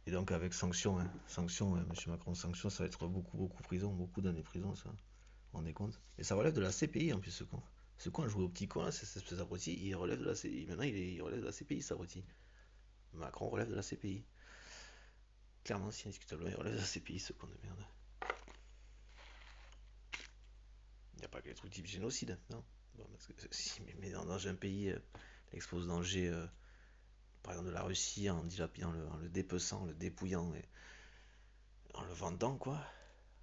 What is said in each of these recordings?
Et donc avec sanction, Monsieur Macron, sanction, ça va être beaucoup prison, beaucoup d'années de prison, ça. Vous vous rendez compte? Et ça relève de la CPI en plus, ce con. Ce con a joué au petit con, là, c'est cette espèce d'abruti, il relève de la CPI. Maintenant, il relève de la CPI, cet abruti. Macron relève de la CPI. Clairement, si indiscutablement, il relève de la CPI, ce con de merde. Il n'y a pas que les trucs type génocide, non? Bon, parce que si, mais dans un pays, expose danger, par exemple de la Russie, en dilapidant, en le dépeçant, en le dépouillant, et en le vendant, quoi,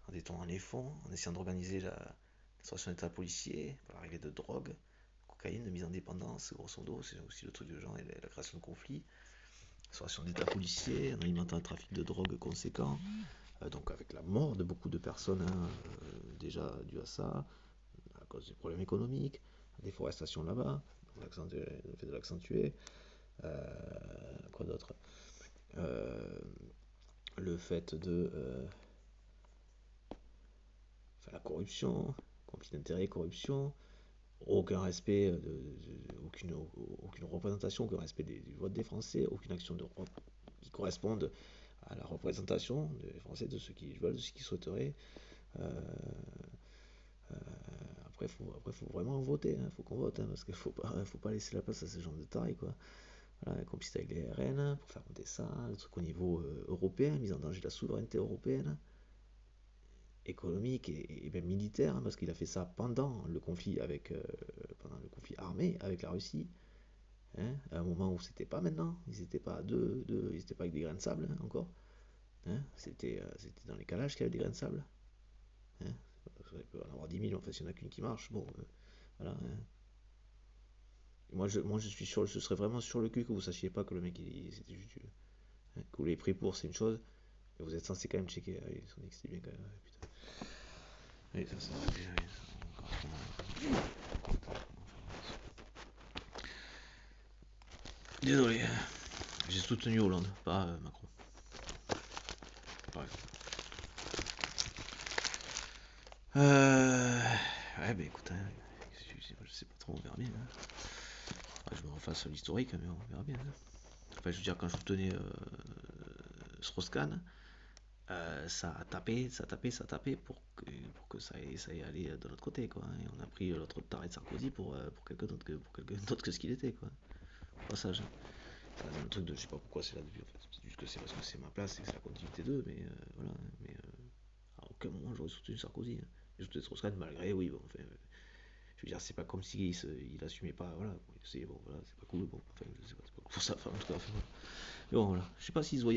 en détournant les fonds, en essayant d'organiser l'instauration d'état policier, par l'arrivée de drogue, cocaïne, de mise en dépendance, grosso modo, c'est aussi le truc de genre, et la création de conflits, l'instauration d'état policier, en alimentant un trafic de drogue conséquent, donc avec la mort de beaucoup de personnes, hein, déjà dû à ça, à cause des problèmes économiques, la déforestation là-bas, le fait de l'accentuer, quoi d'autre, euh, le fait de la corruption, conflit d'intérêts, corruption, aucun respect, aucune représentation, aucun respect du vote des Français, aucune action qui corresponde à la représentation des Français, de ceux qui veulent, de ceux qui souhaiteraient. Euh, euh, faut vraiment voter, hein, faut qu'on vote, hein, parce qu'il faut pas laisser la place à ce genre de tarés, quoi. Voilà, la complicité avec les RN pour faire monter ça, le truc au niveau européen, mise en danger de la souveraineté européenne, économique et même militaire, hein, parce qu'il a fait ça pendant le conflit armé avec la Russie, hein, à un moment où c'était pas maintenant, ils n'étaient pas ils étaient pas avec des grains de sable, hein, encore, hein, c'était dans les calages qu'il y avait des grains de sable, hein, il peut en avoir 10 000, enfin s'il n'y en a qu'une qui marche, bon, voilà, hein. Je suis sûr, je serais vraiment sur le cul que vous sachiez pas que le mec, c'était juste, hein, que vous l'ayez pris pour, c'est une chose, mais vous êtes censé quand même checker, ah oui, son ex, c'était bien quand même, putain. Oui, ça, désolé, j'ai soutenu Hollande, pas Macron, par exemple. Ouais, bah écoute, hein, je sais pas trop, on verra bien, hein. Ouais, je me refasse l'historique, mais on verra bien, hein. Enfin, je veux dire, quand je soutenais Strauss-Kahn, ça a tapé pour que ça aille aller de l'autre côté, quoi. Et on a pris l'autre taré de Sarkozy pour quelqu'un d'autre que ce qu'il était, quoi. Au passage, hein. C'est un truc de, je sais pas pourquoi c'est là depuis, en fait. C'est juste que c'est parce que c'est ma place et que c'est la continuité d'eux, mais voilà. Mais à aucun moment j'aurais soutenu Sarkozy, hein. J'ai soutenu Strauss-Kahn malgré, oui, bon, enfin, je veux dire, c'est pas comme si il assumait pas, voilà. C'est bon, voilà, c'est pas cool, bon, enfin, je sais pas, c'est pas pour ça, enfin, en tout cas, enfin, voilà. Mais bon, voilà. Je sais pas s'ils se voyaient